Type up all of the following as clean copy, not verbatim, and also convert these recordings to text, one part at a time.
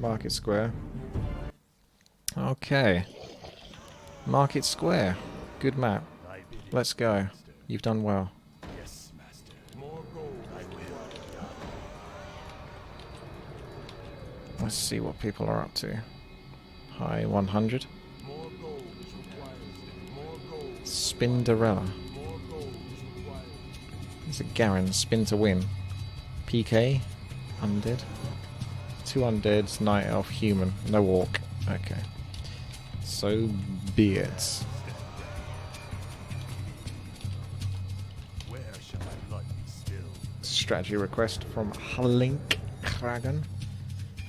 Market Square. Okay. Market Square. Good map. Let's go. You've done well. Let's see what people are up to. High 100. Spinderella. It's a Garen. Spin to win. PK. Undead. 2 undeads. Night elf. Human. No orc. Okay. So be it. Strategy request from Linkcragun.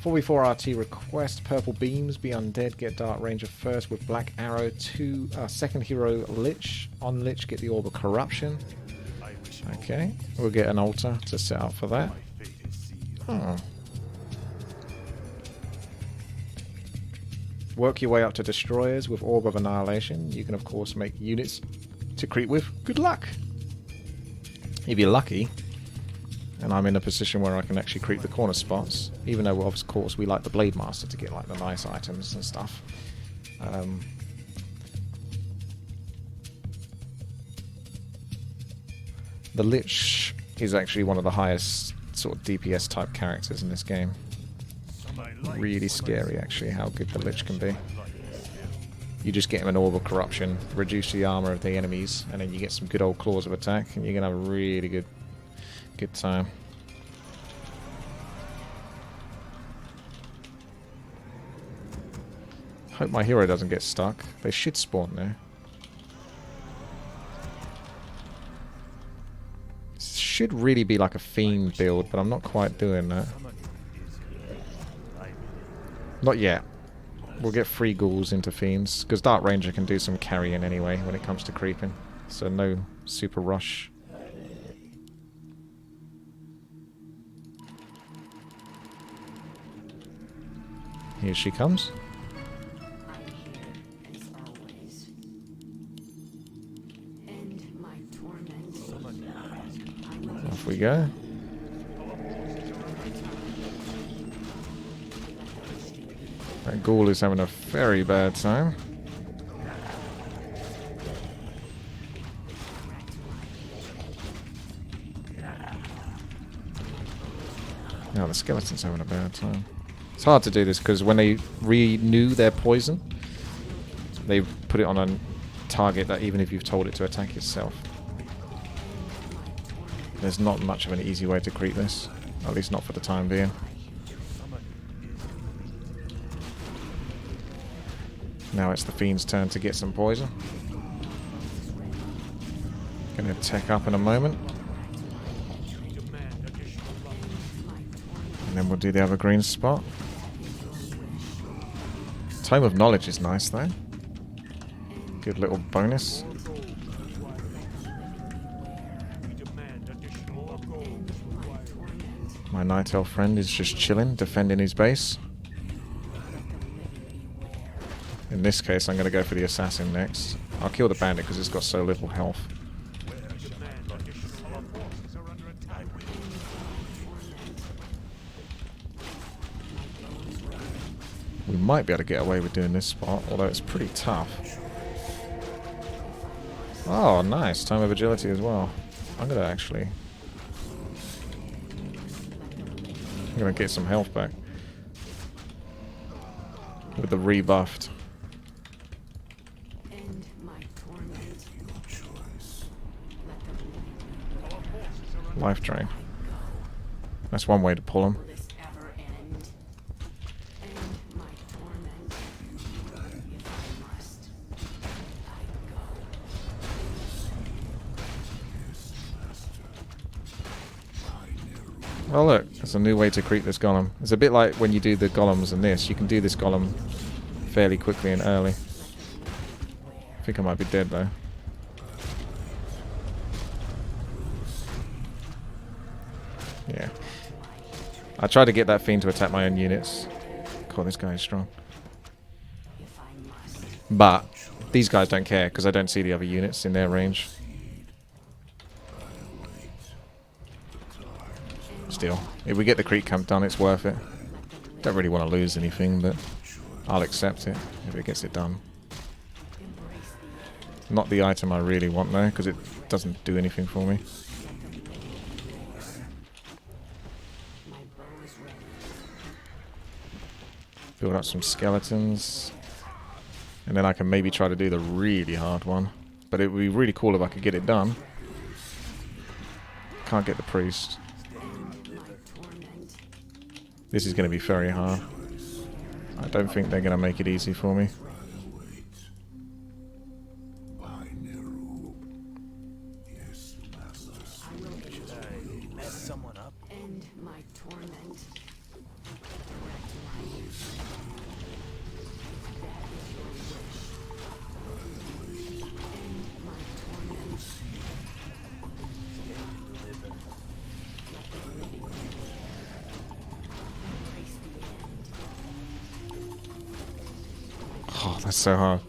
4v4 RT request. Purple beams. Be undead. Get dark ranger first with black arrow. Second hero lich. On lich get the orb of corruption. Okay. We'll get an altar to set up for that. Oh. Work your way up to destroyers with orb of annihilation. You can of course make units to creep with. Good luck! If you're lucky, and I'm in a position where I can actually creep the corner spots, even though of course we like the Blade Master to get like the nice items and stuff. The Lich is actually one of the highest sort of DPS type characters in this game. Really scary actually how good the Lich can be. You just get him an orb of corruption, reduce the armor of the enemies, and then you get some good old claws of attack, and you're gonna have a really good time. Hope my hero doesn't get stuck. They should spawn there. Should really be like a fiend build, but I'm not quite doing that. Not yet. We'll get 3 ghouls into fiends, because Dark Ranger can do some carrying anyway when it comes to creeping. So no super rush. Here she comes. Off we go. That ghoul is having a very bad time. Now the skeleton's having a bad time. It's hard to do this because when they renew their poison, they put it on a target that even if you've told it to attack itself. There's not much of an easy way to creep this, at least not for the time being. Now it's the fiend's turn to get some poison. Gonna tech up in a moment. And then we'll do the other green spot. Tome of Knowledge is nice though. Good little bonus. My Night Elf friend is just chilling, defending his base. In this case, I'm going to go for the Assassin next. I'll kill the Bandit because it's got so little health. We might be able to get away with doing this spot, although it's pretty tough. Oh, nice. Time of Agility as well. I'm going to actually... I'm going to get some health back. With the rebuffed. Life drain. That's one way to pull him. Oh look, there's a new way to creep this golem. It's a bit like when you do the golems in this. You can do this golem fairly quickly and early. I think I might be dead though. Yeah. I tried to get that fiend to attack my own units. God, this guy is strong. But these guys don't care because I don't see the other units in their range. Still, if we get the creep camp done, it's worth it. Don't really want to lose anything, but I'll accept it if it gets it done. Not the item I really want though, because it doesn't do anything for me. Build up some skeletons. And then I can maybe try to do the really hard one. But it would be really cool if I could get it done. Can't get the priest. This is going to be very hard. I don't think they're going to make it easy for me. Oh, that's so hard.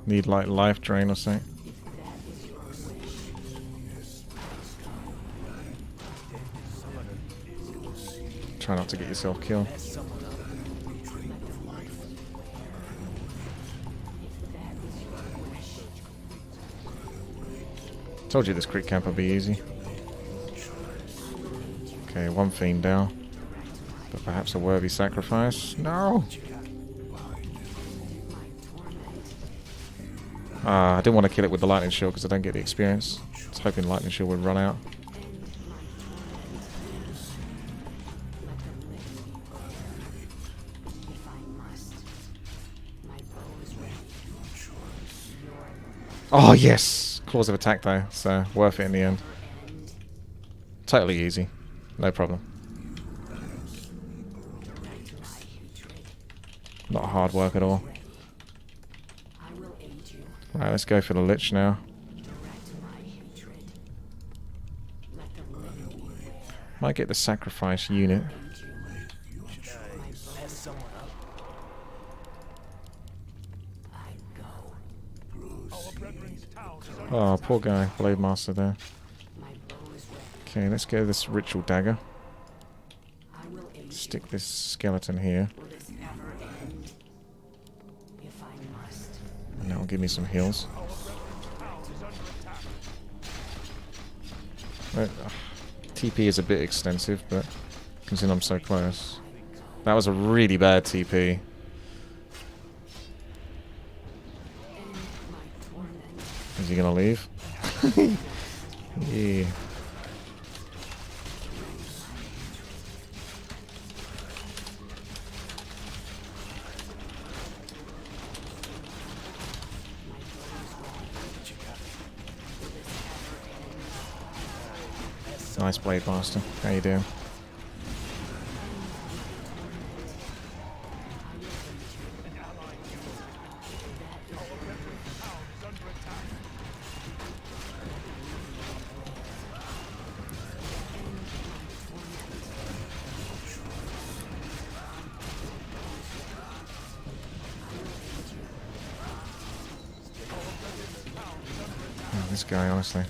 Need like life drain or something. Try not to get yourself killed. Told you this crit camp would be easy. Okay, one fiend down. But perhaps a worthy sacrifice. No! I didn't want to kill it with the lightning shield because I don't get the experience. I was hoping lightning shield would run out. Oh yes! Claws of attack though, so worth it in the end. Totally easy. No problem. Not hard work at all. Right, let's go for the lich now. Might get the sacrifice unit. Oh, poor guy. Blade Master there. Okay, let's go this ritual dagger. Stick this skeleton here. And that will give me some heals. TP is a bit extensive, but considering I'm so close. That was a really bad TP. Is he gonna leave? Yeah. Nice blade master. How you doing? Oh, this guy, honestly.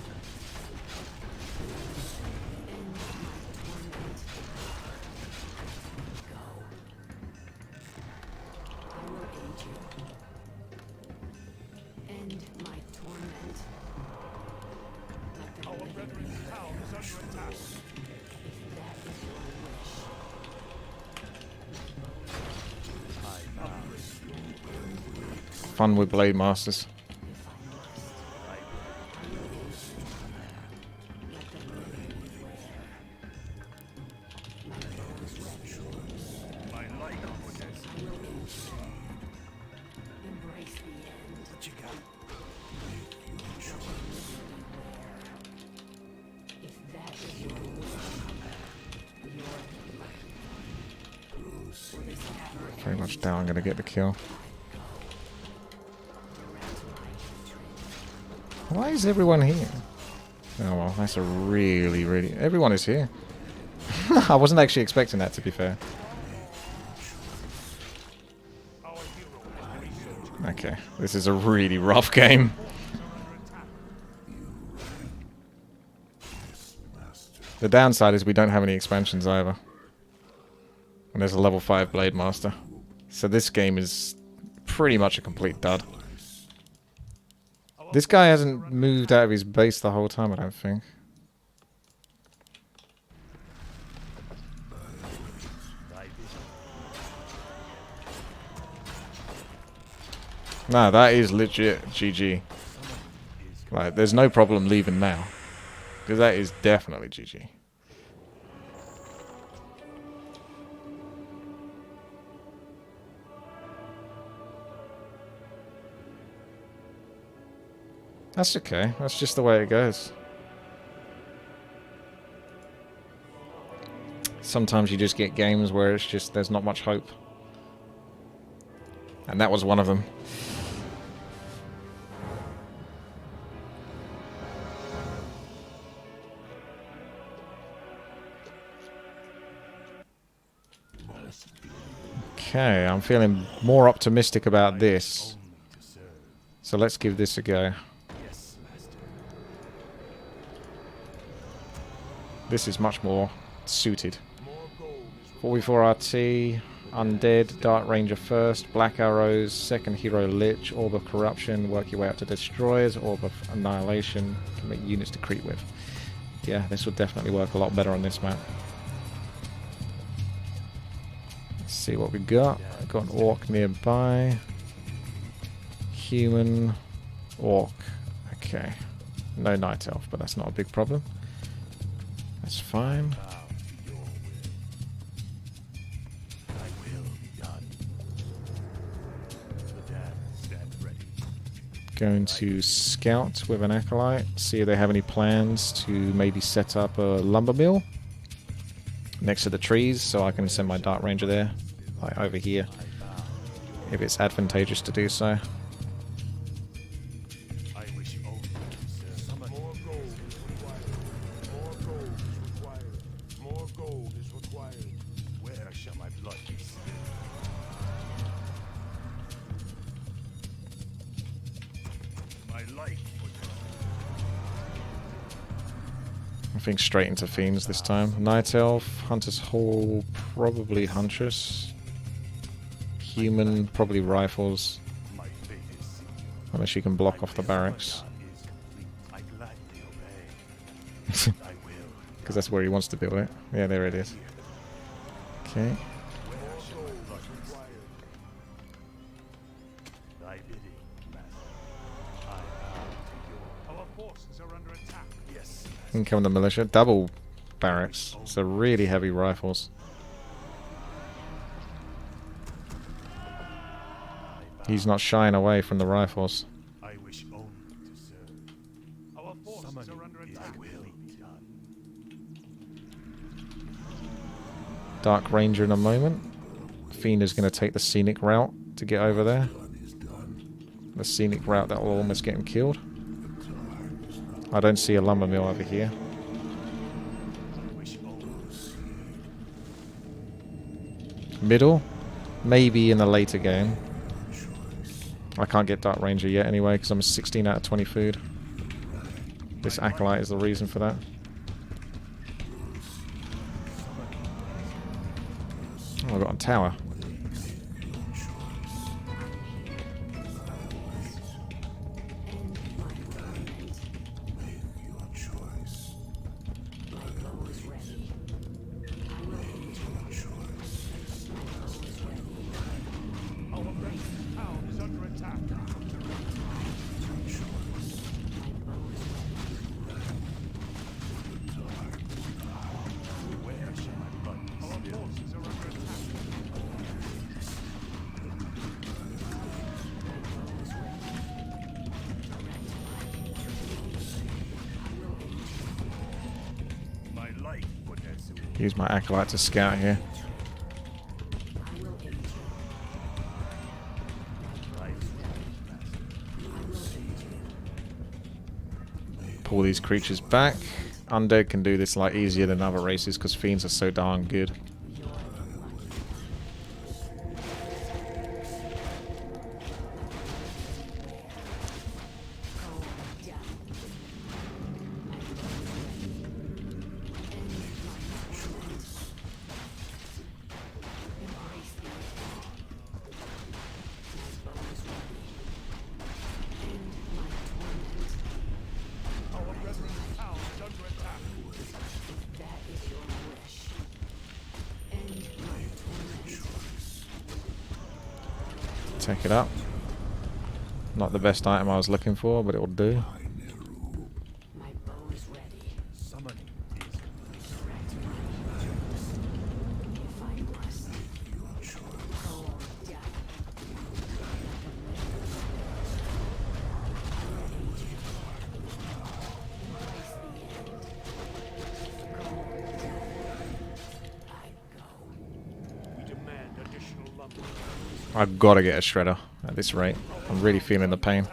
Fun with blade masters. Very much down, I'm gonna get the kill. Why is everyone here? Oh well, that's a really... Everyone is here. I wasn't actually expecting that, to be fair. Okay, Okay, this is a really rough game. The downside is we don't have any expansions either. And there's a level 5 Blade Master. So this game is pretty much a complete dud. This guy hasn't moved out of his base the whole time, I don't think. Nah, that is legit GG. Like, there's no problem leaving now. Because that is definitely GG. That's okay. That's just the way it goes. Sometimes you just get games where it's just, there's not much hope. And that was one of them. Okay, I'm feeling more optimistic about this. So let's give this a go. This is much more suited. 44 RT, Undead, Dark Ranger first, Black Arrows, second hero Lich, Orb of Corruption, work your way up to Destroyers, Orb of Annihilation, can make units to creep with. Yeah, this would definitely work a lot better on this map. Let's see what we got. I've got an Orc nearby. Human, Orc. Okay. No Night Elf, but that's not a big problem. That's fine. Going to scout with an acolyte, see if they have any plans to maybe set up a lumber mill next to the trees, so I can send my Dark Ranger there, like over here, if it's advantageous to do so. I think straight into Fiends this time. Night Elf, Hunter's Hall, probably Huntress. Human, probably Rifles. Unless you can block off the barracks. Because that's where he wants to build it. Yeah, there it is. Okay. Income the militia. Double barracks. So really heavy rifles. He's not shying away from the rifles. Dark Ranger in a moment. Fiend is going to take the scenic route to get over there. The scenic route that will almost get him killed. I don't see a lumber mill over here. Middle? Maybe in a later game. I can't get Dark Ranger yet anyway, because I'm a 16 out of 20 food. This Acolyte is the reason for that. Oh, I've got a tower. Use my Acolyte to scout here. Pull these creatures back. Undead can do this like easier than other races because Fiends are so darn good. Take it up. Not the best item I was looking for, but it will do. I've got to get a shredder at this rate. I'm really feeling the pain.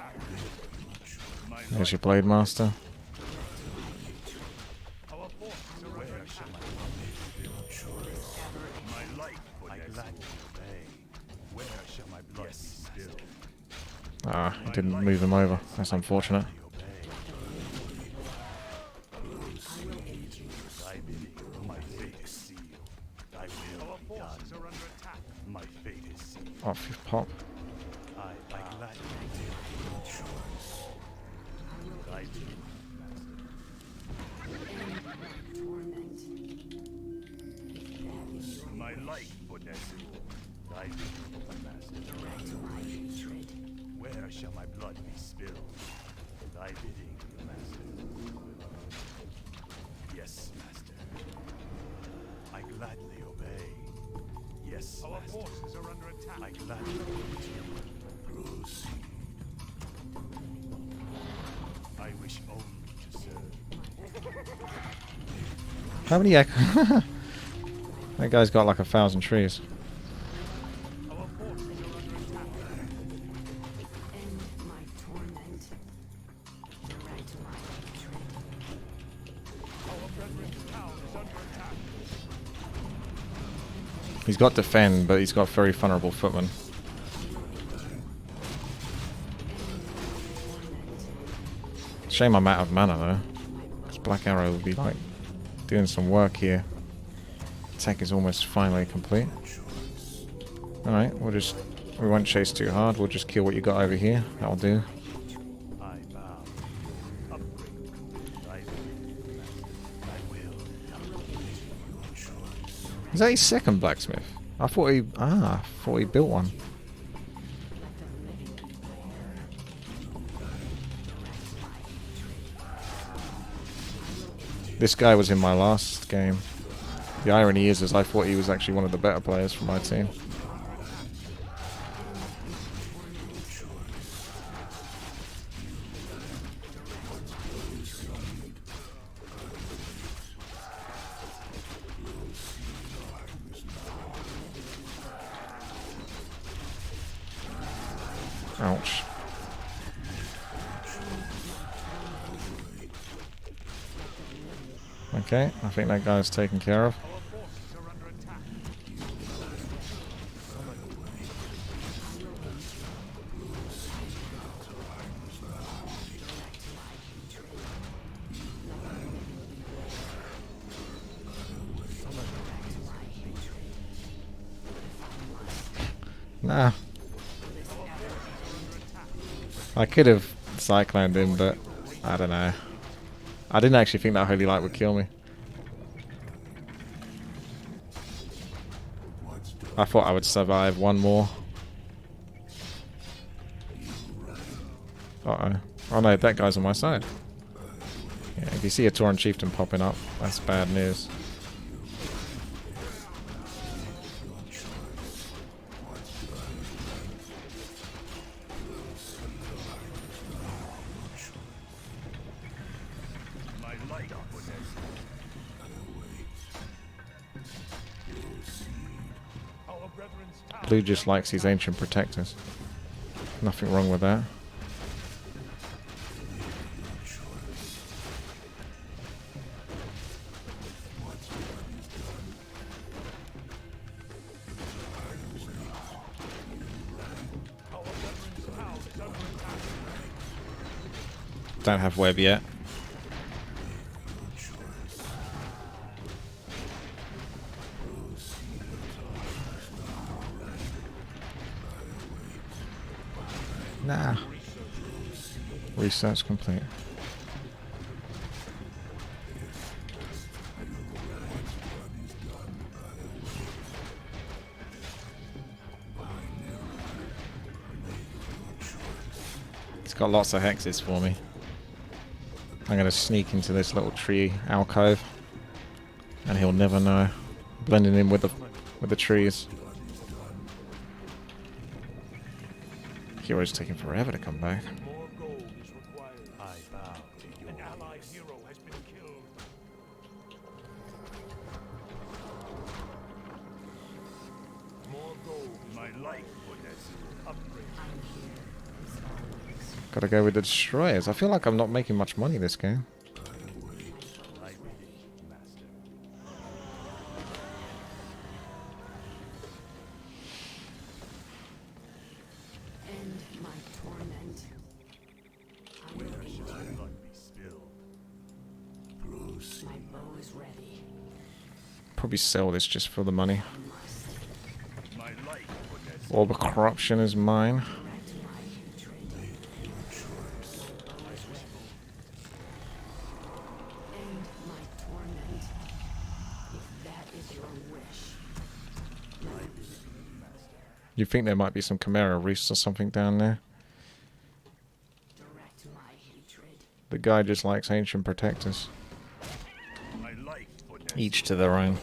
There's your Blade Master. Ah, he didn't move him over. That's unfortunate. Off your pop. Where shall my blood be spilled? Thy bidding, Master. Yes, Master. I gladly obey. Yes, our forces are under attack. I gladly proceed. I wish only to serve. How many echo? That guy's got like 1,000 trees. He's got defend, but he's got very vulnerable footman. Shame I'm out of mana though. This Black Arrow will be like doing some work here. Attack is almost finally complete. Alright, we won't chase too hard, we'll just kill what you got over here. That'll do. Is that his second blacksmith? I thought he built one. This guy was in my last game. The irony is I thought he was actually one of the better players from my team. Ouch. Okay, I think that guy's taken care of. Nah. I could have cycloned him, but I don't know. I didn't actually think that Holy Light would kill me. I thought I would survive one more. Uh-oh. Oh no, that guy's on my side. Yeah, if you see a Tauren Chieftain popping up, that's bad news. Blue just likes his ancient protectors. Nothing wrong with that. Don't have web yet. Nah. Research complete. got lots of hexes for me. I'm going to sneak into this little tree alcove, and he'll never know. Blending in with the trees. Hero's taking forever to come back. More gold is required. I bow to you. An allied hero has been killed. More gold. My life goodness. Upgrade. Gotta go with the destroyers. I feel like I'm not making much money this game. I wait, master. End my torment. I will Where shall end my blood be spilled? it. My bow is ready. Probably sell this just for the money. My life goodness. Orb of Corruption is mine. Direct my hatred. My bow is ready. End my torment. If that is your wish. You think there might be some Chimera Reefs or something down there? Direct my hatred. The guy just likes ancient protectors. My life goodness. Each to their own.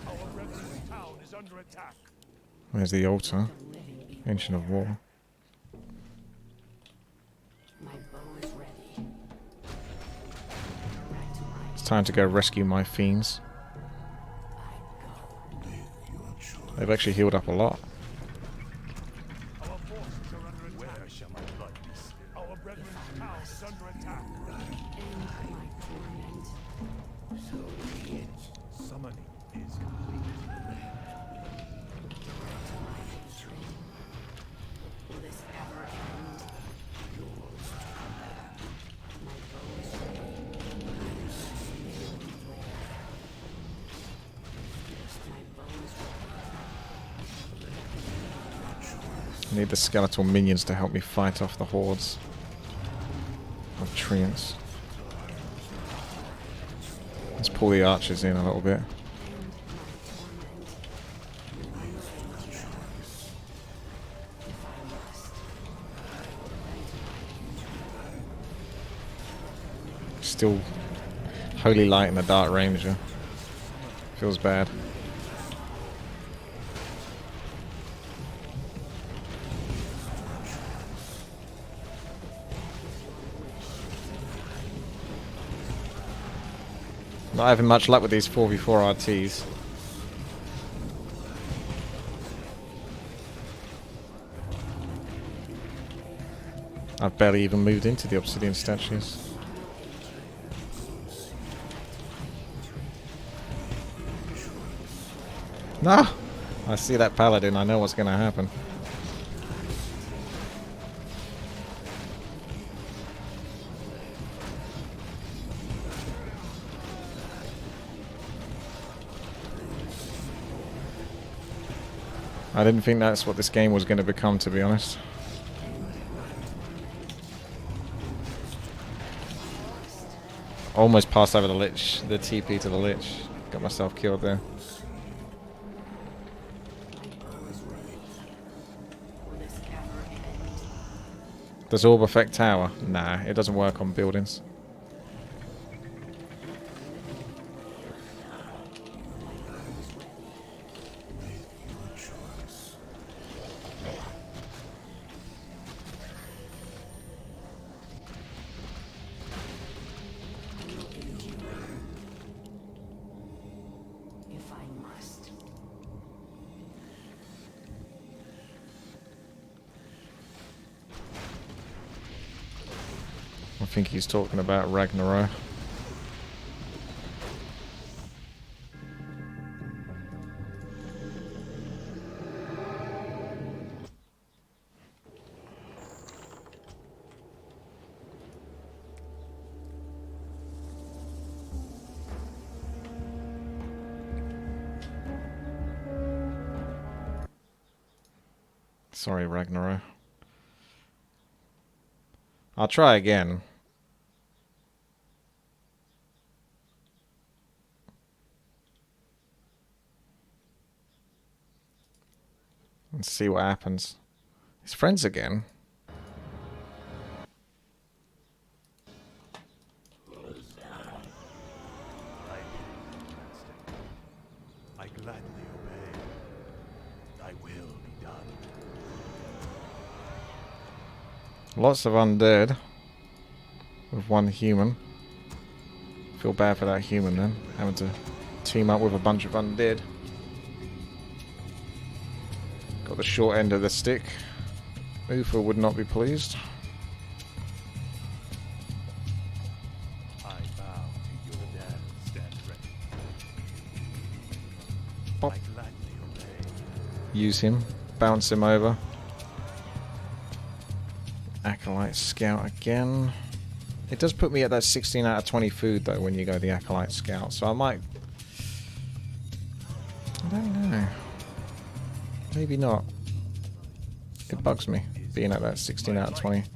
Our revenue town is under attack. Where's the altar? The living be. Ancient of War. My bow is ready. Back to my It's time to go rescue my fiends. They've actually healed up a lot. Our forces are under attack. Where shall my blood be spilled? Our brethren's town is under attack. end my torment. Summoning is complete. Direct my hatred. Will this ever end? My bow is ready. My bow is ready. I need the skeletal minions to help me fight off the hordes of treants. Let's pull the archers in a little bit. End my torment. If I must. Still Holy Light in the Dark Ranger. Feels bad. Not having much luck with these 4v4 RTs. I've barely even moved into the obsidian statues. No! I see that paladin, I know what's gonna happen. I didn't think that's what this game was going to become, to be honest. Almost passed over the lich, the TP to the lich. Got myself killed there. Will this ever end? Does orb affect tower? Nah, it doesn't work on buildings. If I must. I think he's talking about Ragnarok. Sorry, Ragnarok. I'll try again. and see what happens. His friends again. I gladly obey. Thy will be done. Lots of undead with one human. Feel bad for that human then, having to team up with a bunch of undead. Got the short end of the stick. Ufa would not be pleased. I bow to your dad. Stand ready. Pop. I gladly obey. Use him. Bounce him over. Acolyte Scout again. It does put me at that 16 out of 20 food though when you go the Acolyte Scout, so I might... I don't know. Maybe not. It bugs me being at that 16 out of 20. Thy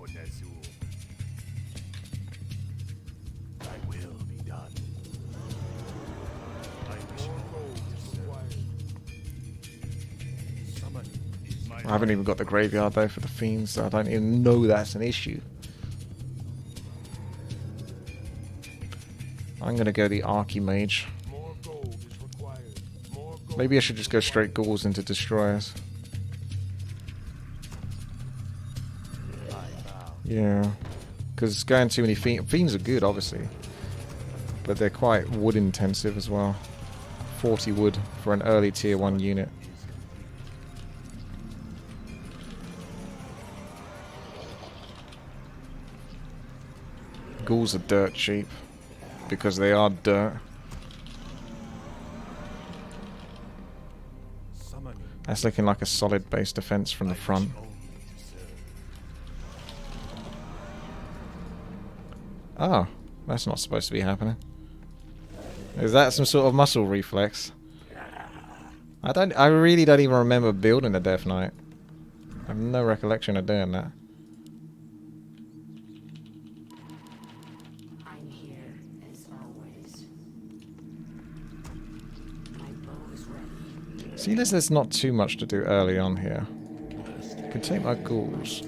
will be done. I wish Summon is my I haven't even got the graveyard though for the fiends, so I don't even know that's an issue. I'm gonna go the Archimage. More gold is required. More gold. Maybe I should just go straight ghouls into destroyers. I bow. Yeah, because going too many fiends are good, obviously, but they're quite wood intensive as well. 40 wood for an early tier 1 unit. Ghouls are dirt cheap because they are dirt. Summon That's looking like a solid base defense from the front. only to serve. Oh, that's not supposed to be happening. Is that some sort of muscle reflex? I really don't even remember building a Death Knight. I have no recollection of doing that. I'm here as always. My bow is ready. See, there's not too much to do early on here. I could take my ghouls,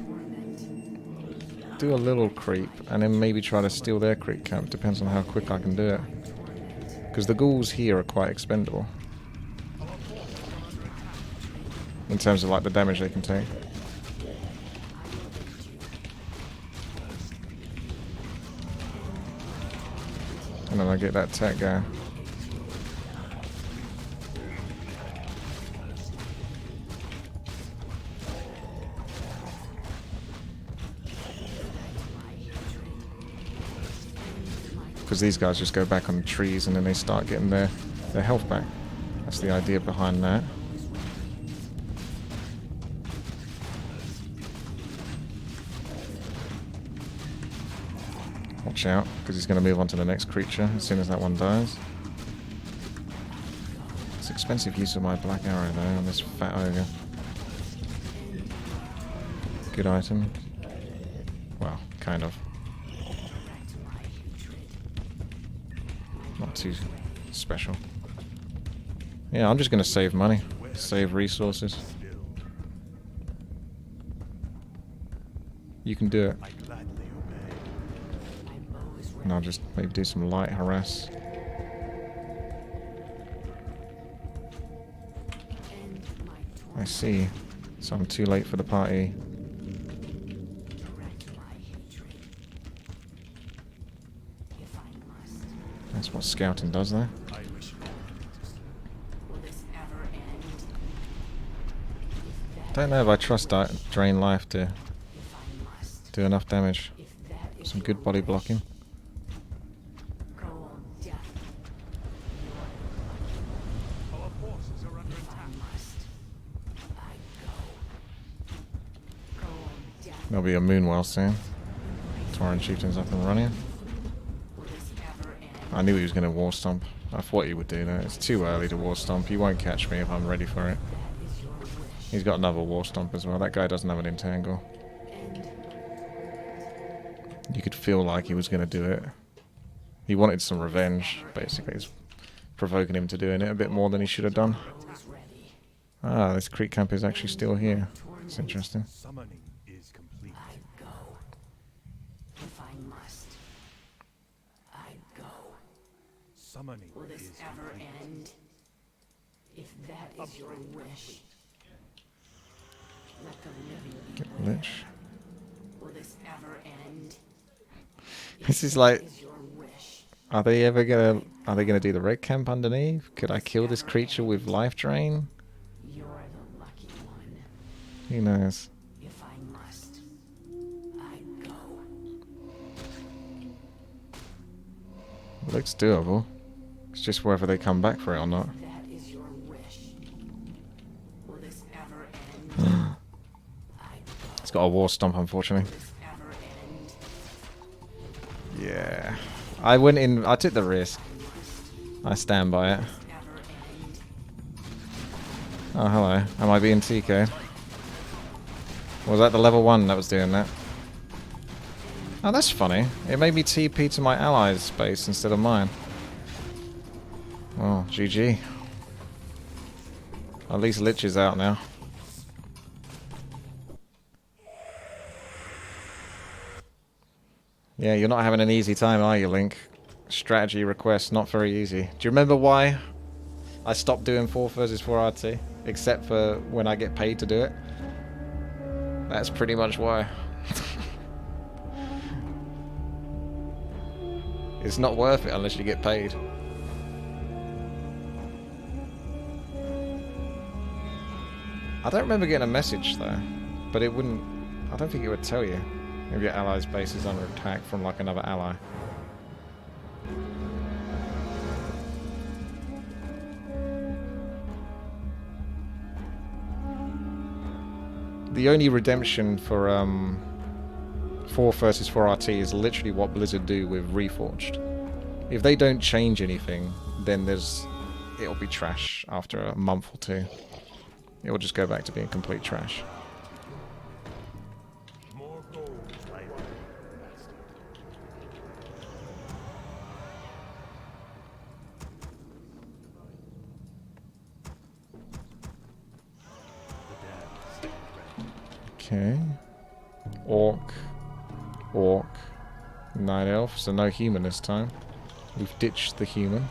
do a little creep, and then maybe try to steal their creep camp. Depends on how quick I can do it. Because the ghouls here are quite expendable. In terms of like the damage they can take. And then I get that tech going. Because these guys just go back on the trees and then they start getting their health back. That's the idea behind that. Watch out, because he's going to move on to the next creature as soon as that one dies. It's expensive use of my black arrow though on this fat ogre. Good item. Well, kind of. Not too special. Yeah, I'm just going to save money. Save resources. You can do it. I gladly obey. My bow is ready. And I'll just maybe do some light harass. End my I torment. see. So I'm too late for the party. Correct my hatred. If I must. That's what scouting does there. I wish only to serve. Will this ever end? If that, Don't know if I trust that drain life to if I must. do enough damage. If that is Some your good body wish, blocking. Go on death. Our forces are under If I attack. must. I go. Go on death. There'll be a moonwell soon. Tauren Chieftain's up and running. Will this ever end? I knew he was going to war stomp. I thought he would do that. It's too early to war stomp. He won't catch me if I'm ready for it. That is your wish. He's got another war stomp as well. That guy doesn't have an entangle. End. You could feel like he was going to do it. He wanted some revenge, basically. It's provoking him to doing it a bit more than he should have done. Bow is ready. Ah, this creek camp is actually still here. It's interesting. Summoning is complete. I'd go. If I must. I'd go. Summoning Will this is ever complete. end? If that is your wish. Let the living be Get with. lich. Will this ever end? This is like, Is your wish. are they gonna do the red camp underneath? Could I kill this creature with life drain? You're the lucky one. Who knows? If I must. I'd go. It looks doable. It's just whether they come back for it or not. That is your wish. Will this ever end? I'd go. It's got a war stomp, unfortunately. Will this ever end? Yeah. I went in, I took the risk. I stand by it. Ever end? Oh, hello. Am I being TK? Was that the level 1 that was doing that? Oh, that's funny. It made me TP to my allies' base instead of mine. Well, GG. At least Lich is out now. Yeah, you're not having an easy time, are you, Link? Strategy request, not very easy. Do you remember why I stopped doing 4 versus 4 RT? Except for when I get paid to do it? That's pretty much why. It's not worth it unless you get paid. I don't remember getting a message though, but it wouldn't. I don't think it would tell you if your ally's base is under attack from like another ally. The only redemption for 4 versus 4 RT is literally what Blizzard do with Reforged. If they don't change anything, then it'll be trash after a month or 2. It will just go back to being complete trash. More gold, light, master. The dam is ready. Okay. Orc, Night Elf, so no human this time. We've ditched the human.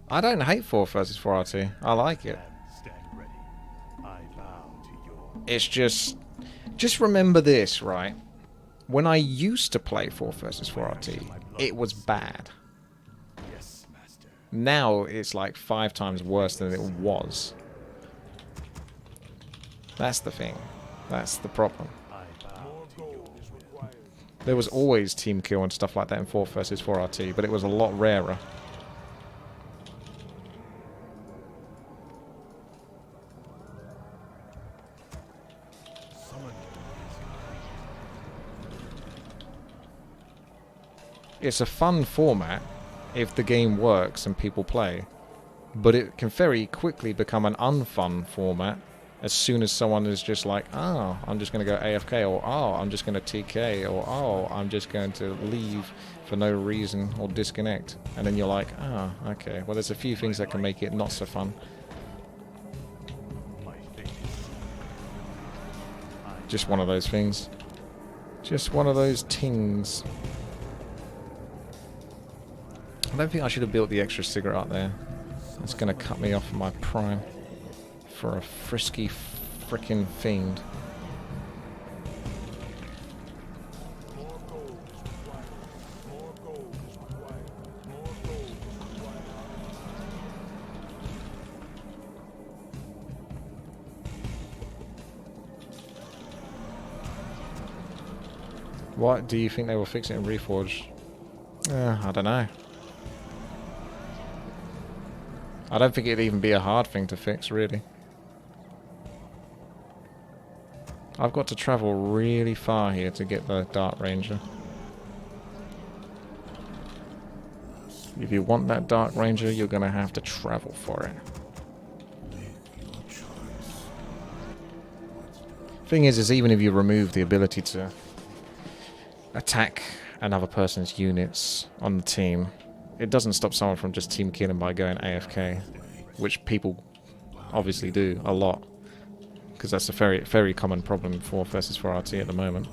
I don't hate 4 versus 4 RT. I like it. Stand ready. I bow to your It's just remember this, right? When I used to play 4 versus 4 RT, it was bad. yes, master. Now it's like 5 times worse than it was. That's the thing. That's the problem. I bow to your will. There was always team kill and stuff like that in 4 versus 4 RT, but it was a lot rarer. Summoning is complete. It's a fun format if the game works and people play, but it can very quickly become an unfun format as soon as someone is just like, oh, I'm just going to go AFK, or oh, I'm just going to TK, or oh, I'm just going to leave for no reason or disconnect. And then you're like, ah, oh, okay, well there's a few things that can make it not so fun. My fate. Just one of those things. Just one of those tings. I don't think I should have built the extra cigarette there. It's going to cut me off my prime for a frisky frickin' fiend. More gold is required. More gold is required. More gold is required. What do you think they will fix it in Reforged? I don't know. I don't think it'd even be a hard thing to fix, really. I've got to travel really far here to get the Dark Ranger. If you want that Dark Ranger, you're gonna have to travel for it. Thing is even if you remove the ability to attack another person's units on the team, it doesn't stop someone from just team killing by going AFK, which people obviously do a lot, because that's a very common problem in 4 versus 4 RT at the moment.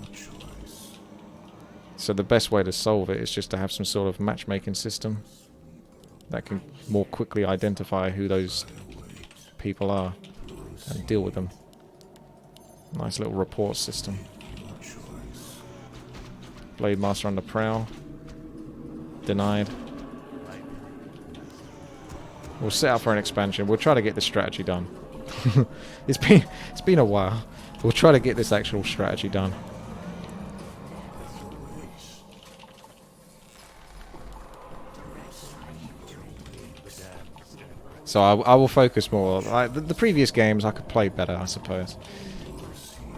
So the best way to solve it is just to have some sort of matchmaking system that can more quickly identify who those people are and deal with them. Nice little report system. Blade Master on the prowl. Denied. We'll set up for an expansion. We'll try to get this strategy done. It's been a while. We'll try to get this actual strategy done. So I will focus more. Like the previous games, I could play better, I suppose.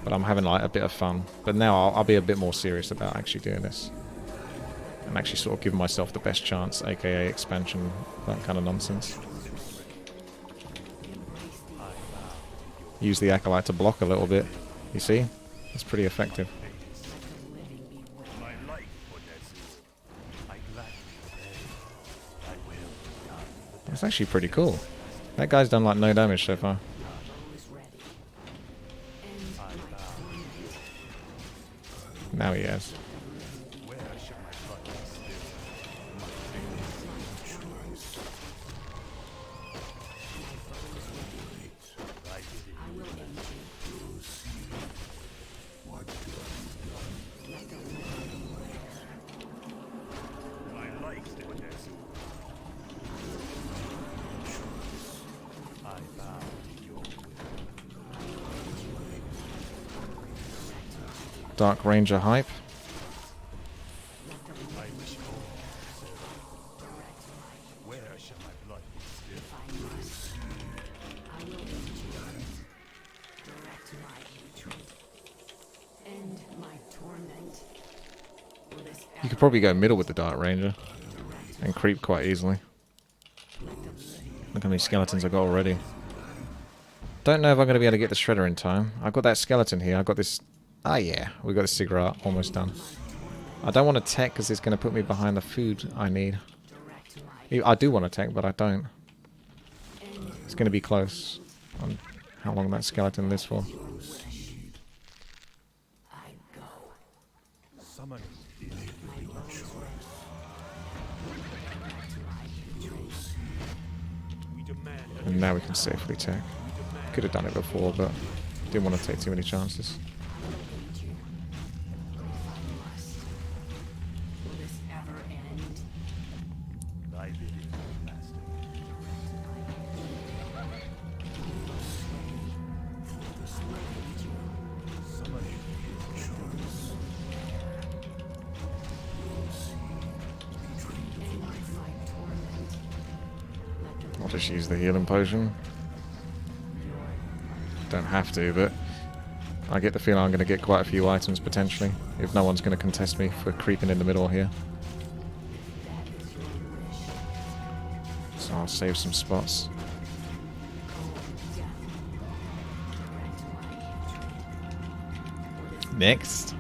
But I'm having like a bit of fun. But now I'll be a bit more serious about actually doing this. And actually sort of giving myself the best chance, aka expansion, that kind of nonsense. Use the Acolyte to block a little bit. You see? It's pretty effective. That's actually pretty cool. That guy's done like no damage so far. Now he has. Dark Ranger hype. You could probably go middle with the Dark Ranger and creep quite easily. Look how many skeletons I got already. Don't know if I'm going to be able to get the Shredder in time. I've got that skeleton here. I've got this... Ah, yeah. We've got the cigarette almost done. I don't want to tech because it's going to put me behind the food I need. I do want to tech, but I don't. It's going to be close on how long that skeleton lives for. And now we can safely tech. Could have done it before, but didn't want to take too many chances. I'll just use the healing potion. Don't have to, but I get the feeling I'm going to get quite a few items potentially, if no one's going to contest me for creeping in the middle here. So I'll save some spots. Next.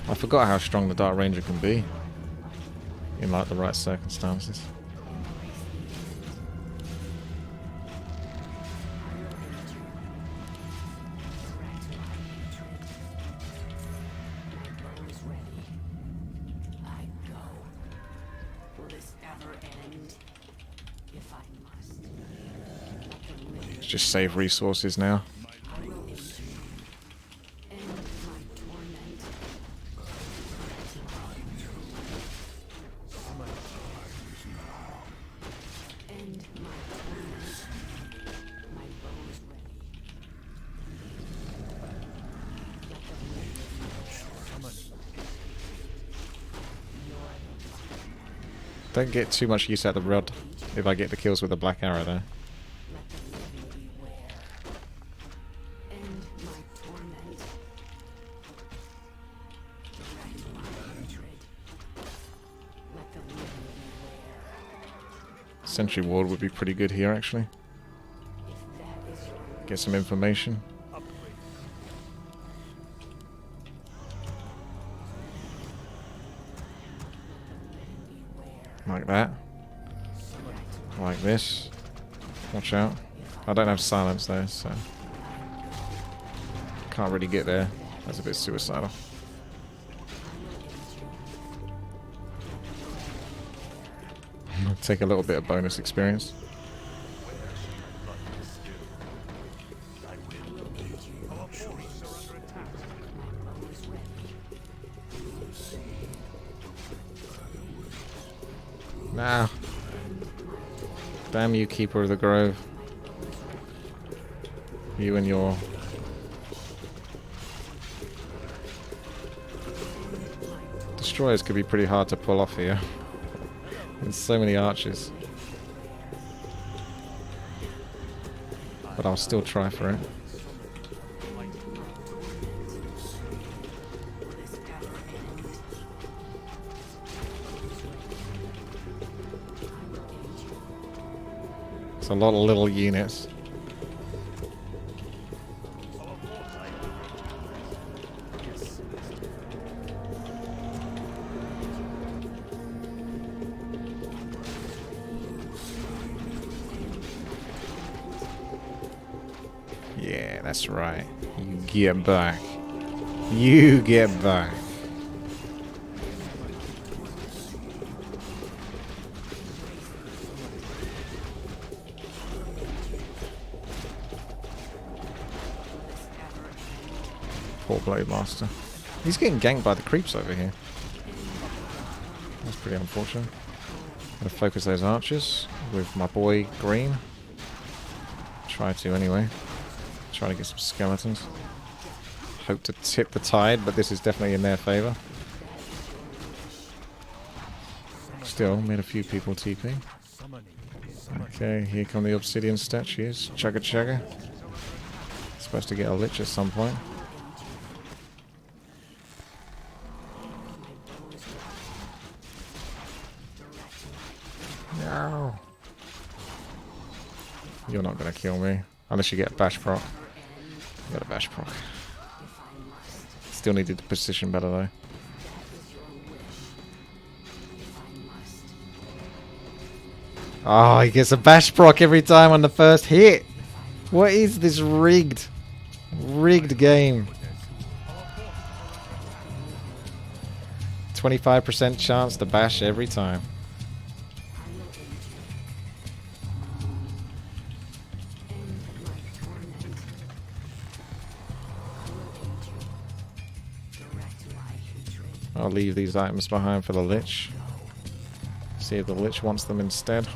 I forgot how strong the Dark Ranger can be in like the right circumstances. Let's just save resources now. Don't get too much use out of the rod if I get the kills with the black arrow there. Sentry ward would be pretty good here, actually. Get some information. Like that. Like this. Watch out. I don't have silence though, so can't really get there. That's a bit suicidal. Take a little bit of bonus experience. Nah. Damn you, Keeper of the Grove. You and your... Destroyers could be pretty hard to pull off here. There's so many archers. But I'll still try for it. It's a lot of little units. Yeah, that's right. You get back. You get back. Poor Blade Master. He's getting ganked by the creeps over here. That's pretty unfortunate. Gotta focus those archers with my boy Green. Try to anyway. Try to get some skeletons. Hope to tip the tide, but this is definitely in their favor. Still, made a few people TP. Okay, here come the obsidian statues. Chugga chugga. Supposed to get a lich at some point. No. You're not gonna kill me. Unless you get a bash proc. You got a bash proc. Still needed the position better though. Oh, he gets a bash proc every time on the first hit. What is this rigged game? 25% chance to bash every time. I'll leave these items behind for the lich. See if the lich wants them instead.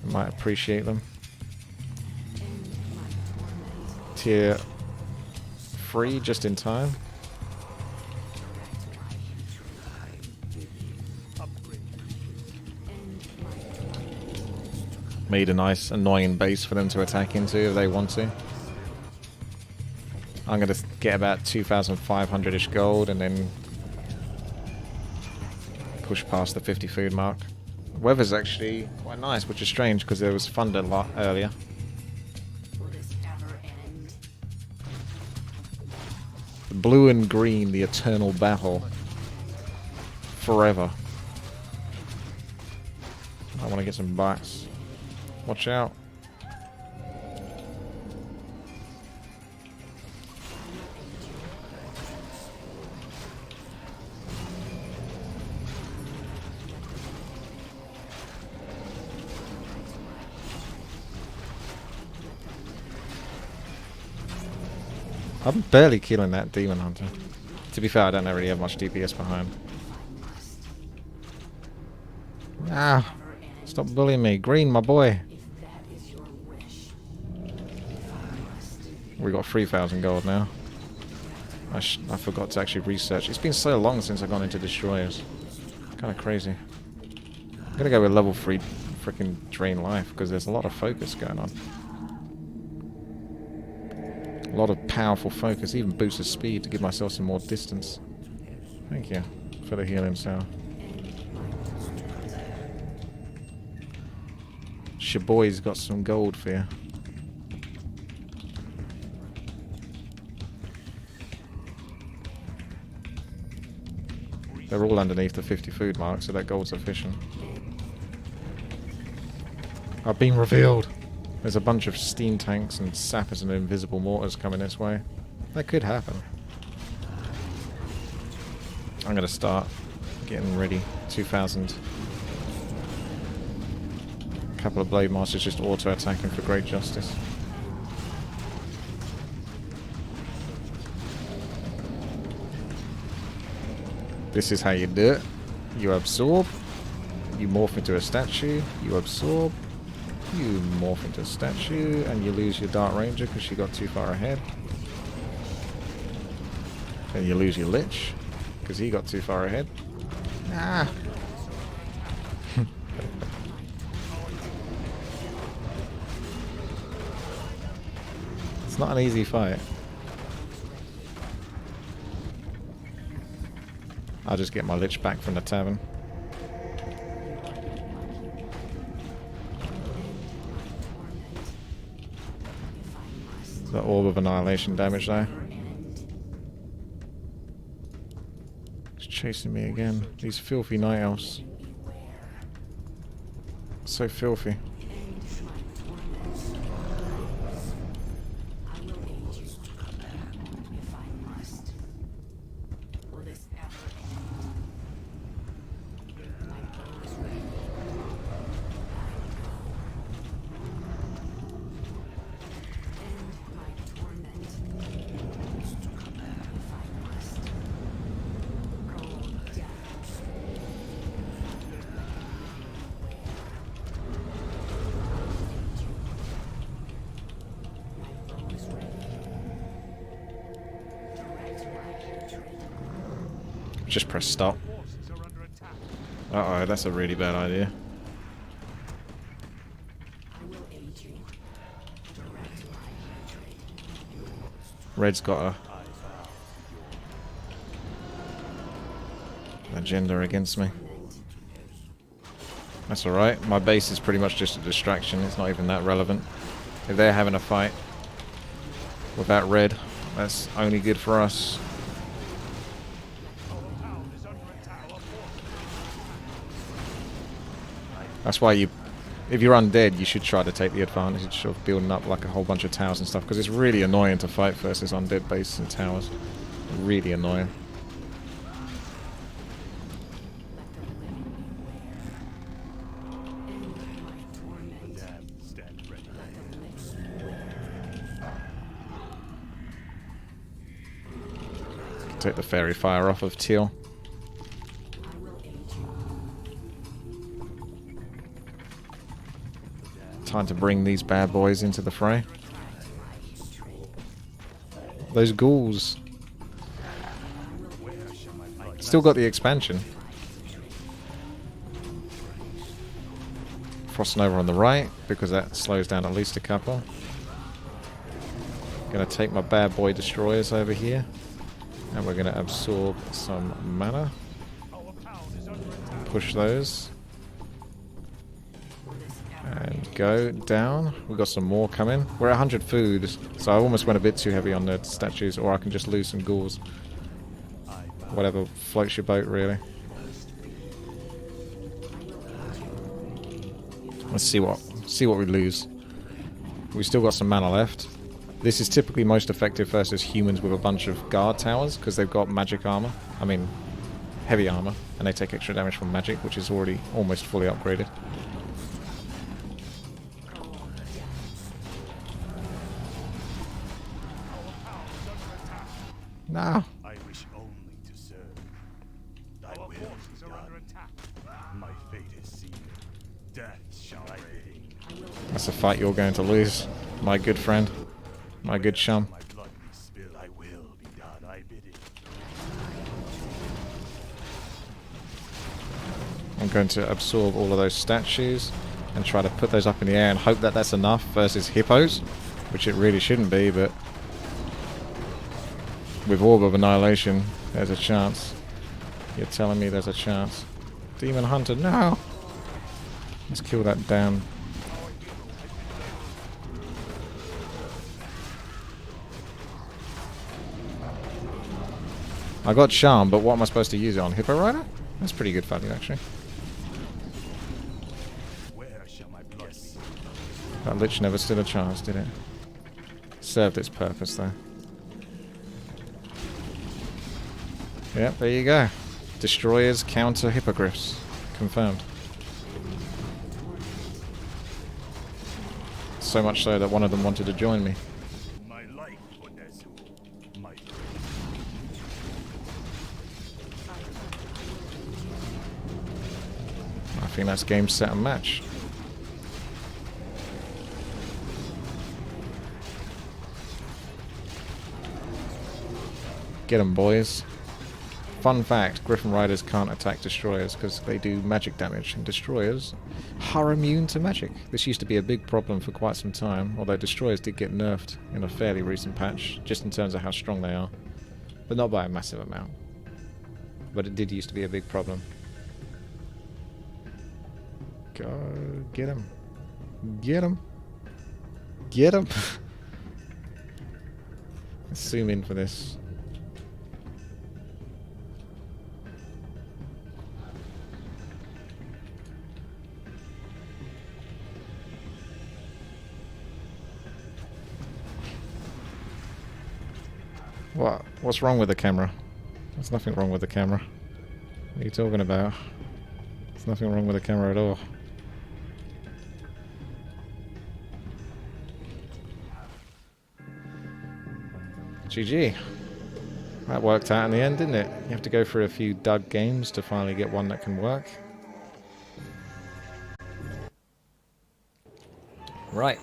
I might appreciate them. Tier 3 just in time. Made a nice annoying base for them to attack into if they want to. I'm going to get about 2,500-ish gold and then push past the 50 food mark. The weather's actually quite nice, which is strange because there was thunder a lot earlier. The blue and green, the eternal battle. Forever. I want to get some bites. Watch out. I'm barely killing that demon hunter. To be fair, I don't really have much DPS behind. Ah! Stop bullying me. Green, my boy. We got 3,000 gold now. I forgot to actually research. It's been so long since I've gone into destroyers. Kind of crazy. I'm gonna go with level 3 freaking drain life because there's a lot of focus going on. A lot of powerful focus, even boosted speed to give myself some more distance. Thank you for the healing cell. your boy's got some gold for you. They're all underneath the 50 food mark, so that gold's efficient. I've been revealed! There's a bunch of steam tanks and sappers and invisible mortars coming this way. That could happen. I'm gonna start getting ready. 2,000. A couple of blade masters just auto-attacking for great justice. This is how you do it. You absorb. You morph into a statue. You absorb. You morph into a statue. And you lose your Dark Ranger because she got too far ahead. And you lose your Lich because he got too far ahead. Ah. It's not an easy fight. I'll just get my Lich back from the tavern. The Orb of Annihilation damage though. It's chasing me again. These filthy night elves. So filthy. Just press stop. Uh-oh, that's a really bad idea. Red's got a agenda against me. That's alright. My base is pretty much just a distraction. It's not even that relevant. If they're having a fight without red, that's only good for us. That's why if you're undead, you should try to take the advantage of building up like a whole bunch of towers and stuff, because it's really annoying to fight versus undead bases and towers. Really annoying. Take the fairy fire off of Teal. Time to bring these bad boys into the fray. Those ghouls. Still got the expansion. Frost Nova on the right, because that slows down at least a couple. Gonna take my bad boy destroyers over here. And we're gonna absorb some mana. Push those. And go down. We've got some more coming. We're at 100 food, so I almost went a bit too heavy on the statues, or I can just lose some ghouls. Whatever floats your boat, really. Let's see what we lose. We've still got some mana left. This is typically most effective versus humans with a bunch of guard towers, because they've got magic armor. I mean, heavy armor, and they take extra damage from magic, which is already almost fully upgraded. No. I wish only to serve. Thy will be done. My fate is sealed. Death shall I bid. That's a fight you're going to lose, my good friend, my good chum. My blood be spilled. Thy will be done. I bid it. I'm going to absorb all of those statues and try to put those up in the air and hope that that's enough versus hippos, which it really shouldn't be, but with Orb of Annihilation, there's a chance. You're telling me there's a chance. Demon Hunter, no! Let's kill that damn I got charm, but what am I supposed to use it on? Hippo Rider? That's pretty good value, actually. Where shall my blood be? That lich never stood a chance, did it? Served its purpose, though. Yep, there you go. Destroyers counter hippogriffs. Confirmed. So much so that one of them wanted to join me. My life, Onesu. My I think that's game, set, and match. Get 'em, boys. Fun fact, Griffin Riders can't attack destroyers because they do magic damage, and destroyers are immune to magic. This used to be a big problem for quite some time, although destroyers did get nerfed in a fairly recent patch, just in terms of how strong they are. But not by a massive amount. But it did used to be a big problem. Go get him. Get him. Get him. Let's zoom in for this. What? What's wrong with the camera? There's nothing wrong with the camera. What are you talking about? There's nothing wrong with the camera at all. GG. That worked out in the end, didn't it? You have to go through a few dud games to finally get one that can work. Right.